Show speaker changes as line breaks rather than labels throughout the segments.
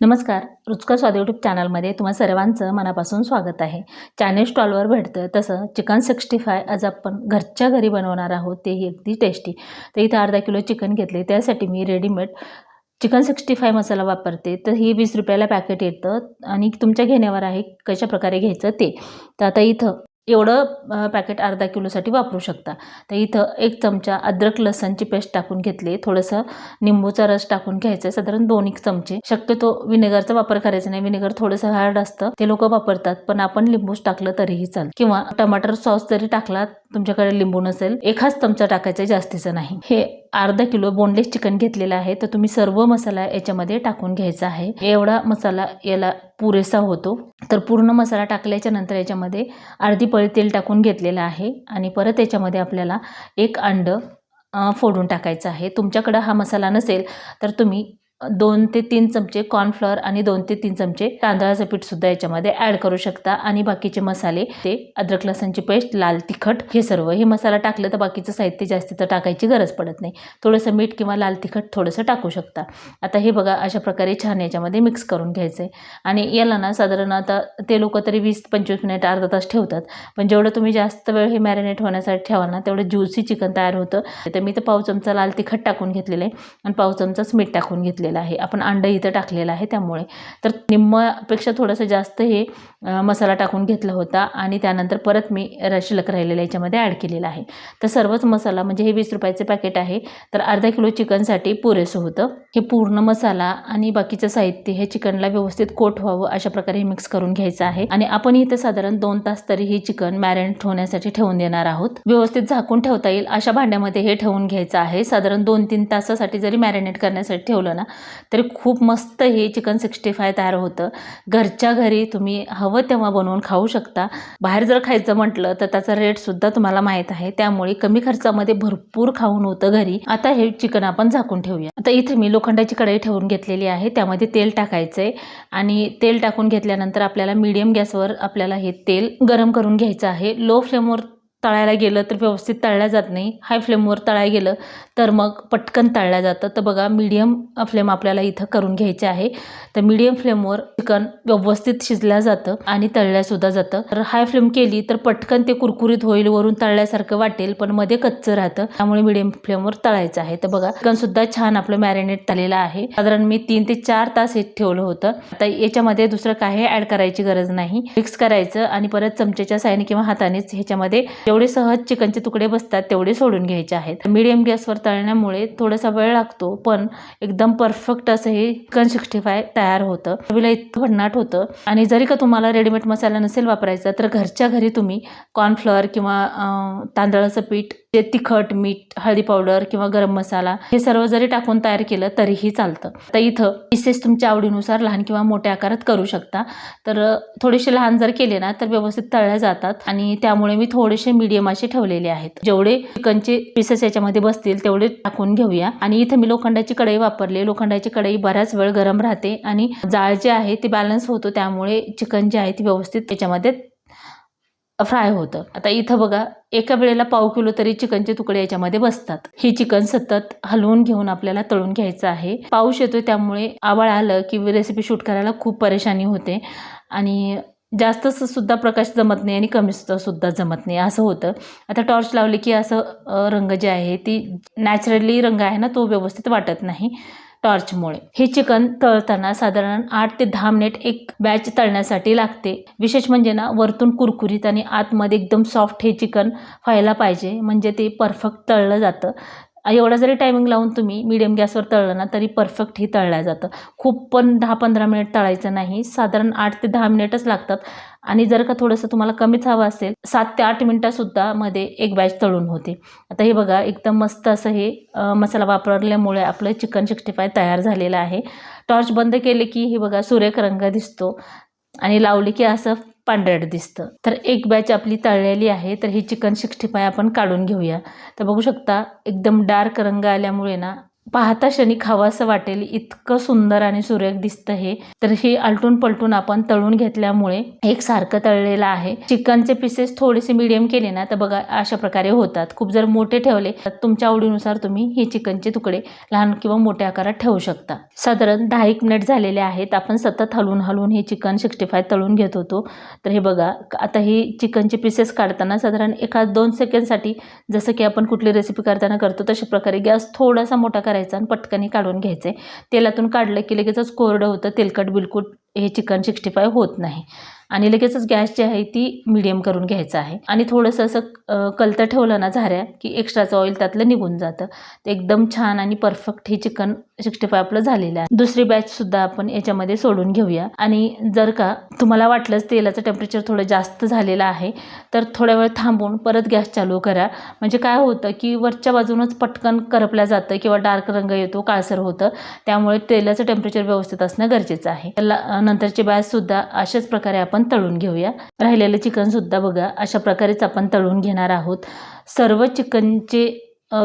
नमस्कार. रुचकर स्वाद यूट्यूब चॅनलमध्ये तुम्हा सर्वांचं मनापासून स्वागत आहे. चायनीज स्टॉलवर भेटतं तसं चिकन 65 आज आपण घरच्या घरी बनवणार आहोत, तेही अगदी टेस्टी. तर इथं अर्धा किलो चिकन घेतले, त्यासाठी मी रेडीमेड चिकन 65 मसाला वापरते. तर ही 20 रुपयाला पॅकेट येतं आणि तुमच्या घेण्यावर आहे कशा प्रकारे घ्यायचं ते. तर आता इथं एवढं पॅकेट अर्धा किलोसाठी वापरू शकता. तर इथं 1 चमचा अद्रक लसणची पेस्ट टाकून घेतली, थोडंसं निंबूचा रस टाकून घ्यायचा, साधारण 2 चमचे. शक्यतो विनेगरचा वापर करायचा नाही, विनेगर थोडंसं हार्ड असतं, ते लोक वापरतात, पण आपण लिंबूच टाकलं तरीही चालेल, किंवा टमाटर सॉस जरी टाकला, तुमच्याकडे लिंबू नसेल 1 चमचा टाकायचा, जास्तीचं नाही. हे अर्धा किलो बोनलेस चिकन घेतलेलं आहे, तर तुम्ही सर्व मसाला याच्यामध्ये टाकून घ्यायचा आहे. एवढा मसाला याला पुरेसा होतो. तर पूर्ण मसाला टाकल्याच्या नंतर याच्यामध्ये अर्धी पळी तेल टाकून घेतलेलं आहे आणि परत याच्यामध्ये आपल्याला 1 अंडं फोडून टाकायचं आहे. तुमच्याकडं हा मसाला नसेल तर तुम्ही 2 ते 3 चमचे कॉर्नफ्लॉवर आणि 2 ते 3 चमचे तांदळाचं पीठसुद्धा याच्यामध्ये ॲड करू शकता. आणि बाकीचे मसाले, ते अद्रक लसणची पेस्ट, लाल तिखट, हे सर्व हे मसाला टाकलं तर बाकीचं साहित्य जास्तीचं टाकायची गरज पडत नाही. थोडंसं मीठ किंवा लाल तिखट थोडंसं टाकू शकता. आता हे बघा, अशा प्रकारे छान याच्यामध्ये मिक्स करून घ्यायचं आहे. आणि याला ना साधारण आता ते लोक तरी 20-25 मिनिट, अर्धा तास ठेवतात, पण जेवढं तुम्ही जास्त वेळ हे मॅरिनेट होण्यासाठी ठेवाल ना, तेवढं ज्युसी चिकन तयार होतं. तर मी तर पाव चमचा लाल तिखट टाकून घेतलेलं आहे आणि पाव चमचाच मीठ टाकून घेतलेलं आहे. आपण अंडं इथं टाकलेलं आहे त्यामुळे. तर निम्म्यापेक्षा थोडंसं जास्त हे मसाला टाकून घेतला होता आणि त्यानंतर परत मी शिल्लक राहिलेला याच्यामध्ये ॲड केलेला आहे. तर सर्वच मसाला, म्हणजे हे 20 रुपयाचे पॅकेट आहे, तर अर्धा किलो चिकनसाठी पुरेसं होतं. हे पूर्ण मसाला आणि बाकीचं साहित्य हे चिकनला व्यवस्थित कोट व्हावं अशा प्रकारे हे मिक्स करून घ्यायचं आहे. आणि आपण इथं साधारण 2 तास तरी हे चिकन मॅरिनेट होण्यासाठी ठेवून देणार आहोत. व्यवस्थित झाकून ठेवता येईल अशा भांड्यामध्ये हे ठेवून घ्यायचं आहे. साधारण 2-3 तासासाठी जरी मॅरिनेट करण्यासाठी ठेवलं ना, तरी खूप मस्त हे चिकन 65 तयार होतं. घरच्या घरी तुम्ही हवं तेव्हा बनवून खाऊ शकता. बाहेर जर खायचं म्हटलं तर त्याचा रेटसुद्धा तुम्हाला माहीत आहे, त्यामुळे कमी खर्चामध्ये भरपूर खाऊन होतं घरी. आता हे चिकन आपण झाकून ठेवूया. आता इथे मी लोखंडाची कढई ठेवून घेतलेली आहे, त्यामध्ये तेल टाकायचं आहे आणि तेल टाकून घेतल्यानंतर आपल्याला मीडियम गॅसवर आपल्याला हे तेल गरम करून घ्यायचं आहे. लो फ्लेमवर तळायला गेलं तर व्यवस्थित तळल्या जात नाही, हाय फ्लेमवर तळायला गेलं तर मग पटकन तळल्या जातं. तर बघा, मीडियम फ्लेम आपल्याला इथं करून घ्यायचे आहे. तर मीडियम फ्लेमवर चिकन व्यवस्थित शिजलं जातं आणि तळल्यासुद्धा जातं. तर हाय फ्लेम केली तर पटकन ते कुरकुरीत होईल, वरून तळल्यासारखं वाटेल पण मध्ये कच्चं राहतं, त्यामुळे मीडियम फ्लेमवर तळायचं आहे. तर बघा, चिकनसुद्धा छान आपलं मॅरिनेट झालेलं आहे. साधारण मी 3 ते 4 तास हे ठेवलं होतं. आता याच्यामध्ये दुसरं काही ॲड करायची गरज नाही. मिक्स करायचं आणि परत चमचेच्या साहाय्याने किंवा हातानेच ह्याच्यामध्ये जेवढे सहज चिकनचे तुकडे बसतात तेवढे सोडून घ्यायचे आहेत. मीडियम गॅसवर तळण्यामुळे थोडासा वेळ लागतो, पण एकदम परफेक्ट असं हे चिकन 65 तयार होतं. चवीला इतकं भन्नाट होतं. आणि जरी का तुम्हाला रेडीमेड मसाला नसेल वापरायचा, तर घरच्या घरी तुम्ही कॉर्नफ्लॉवर किंवा तांदळाचं पीठ, ते तिखट, मीठ, हळदी पावडर किंवा गरम मसाला हे सर्व जरी टाकून तयार केलं तरीही चालतं. आता इथं पीसेस तुमच्या आवडीनुसार लहान किंवा मोठ्या आकारात करू शकता. तर थोडेसे लहान जर केले ना तर व्यवस्थित तळल्या जातात आणि त्यामुळे मी थोडेसे मीडियम असे ठेवलेले आहेत. जेवढे चिकनचे पीसेस याच्यामध्ये बसतील तेवढे टाकून घेऊया. आणि इथं मी लोखंडाची कढई वापरली. लोखंडाची कढई बराच वेळ गरम राहते आणि जाळ जे आहे ते बॅलन्स होतो, त्यामुळे चिकन जे आहे ते व्यवस्थित त्याच्यामध्ये फ्राय होतं. आता इथं बघा, एका वेळेला पाव किलो तरी चिकनचे तुकडे याच्यामध्ये बसतात. हे चिकन सतत हलवून घेऊन आपल्याला तळून घ्यायचं आहे. पाऊस येतोय त्यामुळे आवाळ आलं की रेसिपी शूट करायला खूप परेशानी होते आणि जास्त सुद्धा प्रकाश जमत नाही आणि कमी सुद्धा जमत नाही, असं होतं. आता टॉर्च लावली की असं रंग जे आहे, ती नॅचरली रंग आहे ना, तो व्यवस्थित वाटत नाही टॉर्चमुळे. हे चिकन तळताना साधारण 8 ते 10 मिनिट एक बॅच तळण्यासाठी लागते. विशेष म्हणजे ना, वरतून कुरकुरीत आणि आतमध्ये एकदम सॉफ्ट हे चिकन व्हायला पाहिजे, म्हणजे ते परफेक्ट तळलं जातं. एवढा जरी टायमिंग लावून तुम्ही मीडियम गॅसवर तळलं ना तरी परफेक्ट हे तळलं जातं. खूप पण 10-15 मिनिट तळायचं नाही, साधारण 8 ते 10 मिनिटच लागतात. आणि जर का थोडंसं तुम्हाला कमीच हवं असेल, 7 ते 8 मिनिटांसुद्धा मध्ये एक बॅच तळून होते. आता हे बघा, एकदम मस्त असं हे मसाला वापरल्यामुळे आपलं चिकन 65 तयार झालेलं आहे. टॉर्च बंद केले की हे बघा, सुरेख रंग दिसतो आणि लावली की असं पांढरट दिसतं. तर एक बॅच आपली तळलेली आहे. तर ही चिकन 65 आपण काढून घेऊया. तर बघू शकता, एकदम डार्क रंग आल्यामुळे ना पाहता क्षणी खावं असं वाटेल इतकं सुंदर आणि सुरेख दिसतं हे। तर हे आलटून पलटून आपण तळून घेतल्यामुळे एक सारखं तळलेलं आहे। चिकनचे पीसेस थोडेसे मीडियम केले ना तर बघा अशा प्रकारे होतात। खूप जर मोठे ठेवले तर तुमच्या आवडीनुसार तुम्ही हे चिकनचे तुकडे लहान किंवा मोठ्या आकारात ठेवू शकता। साधारण 10-1 मिनिट झालेले आहेत। आपण सतत हलवून हलवून हे चिकन 65 तळून घेत होतो। तर हे बघा आता ही चिकनचे पीसेस काढताना साधारण 1-2 सेकंदसाठी जसं की आपण कुठली रेसिपी करताना करतो तशा प्रकारे गॅस थोडासा मोठा करायचा आणि पटकन काढून घ्यायचे। तेलातून काढलं की लगेचच कोरडं होतं, तेलकट बिलकुल हे चिकन 65 होत नाही। आणि लगेचच गॅस जी आहे ती मीडियम करून घ्यायचं आहे। आणि थोडंसं असं कलतं ठेवलं ना झाऱ्या की एक्स्ट्राचं ऑइल त्यातलं निघून जातं। ते एकदम छान आणि परफेक्ट हे चिकन 65 आपलं झालेलं आहे। दुसरी बॅच सुद्धा आपण याच्यामध्ये सोडून घेऊया। आणि जर का तुम्हाला वाटलंच तेलाचं टेम्परेचर थोडं जास्त झालेलं आहे तर थोड्या वेळ थांबून परत गॅस चालू करा। म्हणजे काय होतं की वरच्या बाजूनच पटकन करपल्या जातं किंवा डार्क रंग येतो, काळसर होतं। त्यामुळे तेलाचं टेम्परेचर व्यवस्थित असणं गरजेचं आहे। नंतरची बॅच सुद्धा अशाच प्रकारे आपण तळून घेऊया। राहिलेलं चिकन सुद्धा बघा अशा प्रकारेच आपण तळून घेणार आहोत। सर्व चिकनचे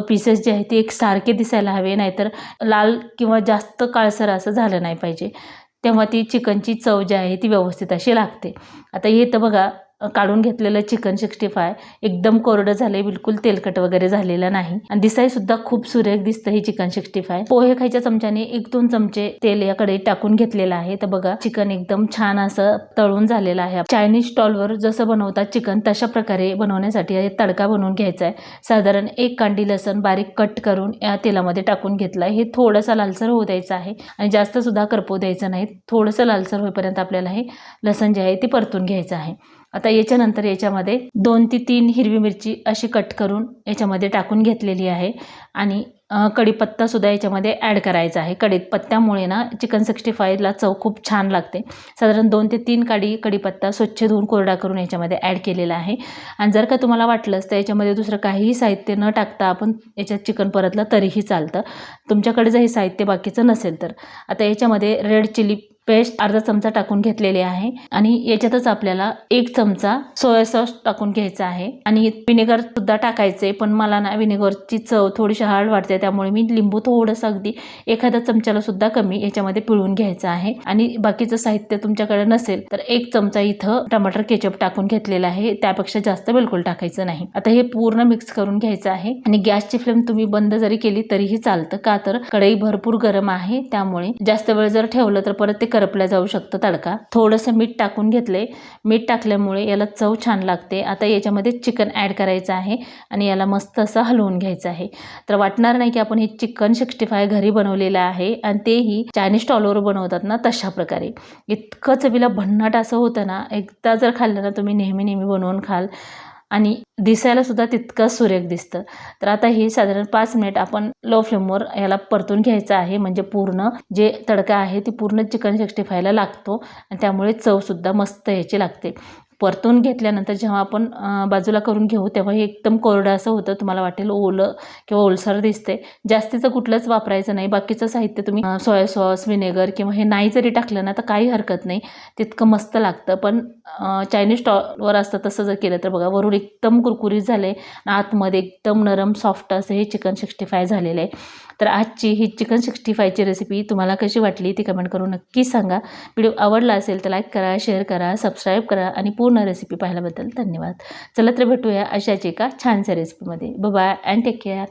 पीसेस जे आहेत ते एकसारखे दिसायला हवे, नाहीतर लाल किंवा जास्त काळसर असं झालं नाही पाहिजे। तेव्हा ती चिकनची चव जी आहे ती व्यवस्थित अशी लागते। आता हे तर बघा काढून घेतलेलं चिकन 65 एकदम कोरडं झालंय, बिलकुल तेलकट वगैरे झालेलं नाही आणि दिसाय सुद्धा खूप सुरेख दिसतं हे चिकन 65। पोहे खायच्या चमच्याने 1-2 चमचे तेल याकडे टाकून घेतलेलं आहे। तर बघा चिकन एकदम छान असं तळून झालेलं आहे। चायनीज स्टॉलवर जसं बनवतात चिकन तशा प्रकारे बनवण्यासाठी तडका बनवून घ्यायचा आहे। साधारण 1 कांडी लसूण बारीक कट करून या तेलामध्ये टाकून घेतलाय। हे थोडंसं लालसर होऊ द्यायचं आहे आणि जास्त सुद्धा करपू द्यायचं नाही। थोडंसं लालसर होईपर्यंत आपल्याला हे लसूण जे आहे ते परतून घ्यायचं आहे। आता याच्यानंतर याच्यामध्ये 2 ते 3 हिरवी मिरची अशी कट करून याच्यामध्ये टाकून घेतलेली आहे आणि कढीपत्ता सुद्धा याच्यामध्ये ॲड करायचा आहे। कढीपत्त्यामुळे ना चिकन 65ला चव खूप छान लागते। साधारण 2 ते 3 काडी कढीपत्ता स्वच्छ धुवून कोरडा करून याच्यामध्ये ॲड केलेला आहे। आणि जर का तुम्हाला वाटलंच तर याच्यामध्ये दुसरं काहीही साहित्य न टाकता आपण याच्यात चिकन परतलं तरीही चालतं, तुमच्याकडे जर हे साहित्य बाकीचं नसेल तर। आता याच्यामध्ये रेड चिली पेस्ट अर्धा चमचा टाकून घेतलेली आहे आणि याच्यातच आपल्याला 1 चमचा सोया सॉस टाकून घ्यायचा आहे आणि विनेगर सुद्धा टाकायचे। पण मला ना विनेगरची चव थोडीशी हार्ड वाटते, त्यामुळे मी लिंबू थोडंसं अगदी एखाद्या चमच्याला सुद्धा कमी याच्यामध्ये पिळून घ्यायचं आहे। आणि बाकीचं साहित्य तुमच्याकडे नसेल तर 1 चमचा इथं टमाटर केचप टाकून घेतलेला आहे, त्यापेक्षा जास्त बिलकुल टाकायचं नाही। आता हे पूर्ण मिक्स करून घ्यायचं आहे आणि गॅसची फ्लेम तुम्ही बंद जरी केली तरीही चालतं, का तर कढई भरपूर गरम आहे, त्यामुळे जास्त वेळ जर ठेवलं तर परत ते करपला जाऊ शकतं तडका। थोडंसं मीठ टाकून घेतले, मीठ टाकल्यामुळे याला चव छान लागते। आता याच्यामध्ये चिकन ॲड करायचं आहे आणि याला मस्त असं हलवून घ्यायचं आहे। तर वाटणार नाही की आपण हे चिकन 65 घरी बनवलेलं आहे आणि तेही चायनीज स्टॉलवर बनवतात ना तशा प्रकारे। इतकं चवीला भन्नाट असं होतं ना, एकदा जर खाल्लं ना तुम्ही नेहमी नेहमी बनवून खाल आणि दिसायला सुद्धा तितकंच सुरेख दिसतं। तर आता हे साधारण 5 मिनिट आपण लो फ्लेमवर याला परतून घ्यायचं आहे, म्हणजे पूर्ण जे तडका आहे ती पूर्ण चिकन 65ला लागतो आणि त्यामुळे चव सुद्धा मस्त याची लागते। परतून घेतल्यानंतर जेव्हा आपण बाजूला करून घेऊ तेव्हा हे एकदम कोरडं असं होतं, तुम्हाला वाटेल ओलं किंवा ओलसर दिसते। जास्तीचं कुठलंच वापरायचं नाही, बाकीचं साहित्य तुम्ही सोया सॉस, विनेगर किंवा हे नाही जरी टाकलं ना तर काही हरकत नाही, तितकं मस्त लागतं। पण चायनीज स्टॉलवर असतं तसं जर केलं तर बघा वरून एकदम कुरकुरीत झाले आणि आतमध्ये एकदम नरम सॉफ्ट असं हे चिकन 65 झालेलं आहे। तर आजची ही चिकन 65ची रेसिपी तुम्हाला कशी वाटली ती कमेंट करून नक्की सांगा। व्हिडिओ आवडला असेल तर लाईक करा, शेअर करा, सबस्क्राईब करा आणि पूर्ण रेसिपी पाहिल्याबद्दल धन्यवाद। चला तर भेटूया अशाच एका छानशा रेसिपीमध्ये। Bye bye and take care.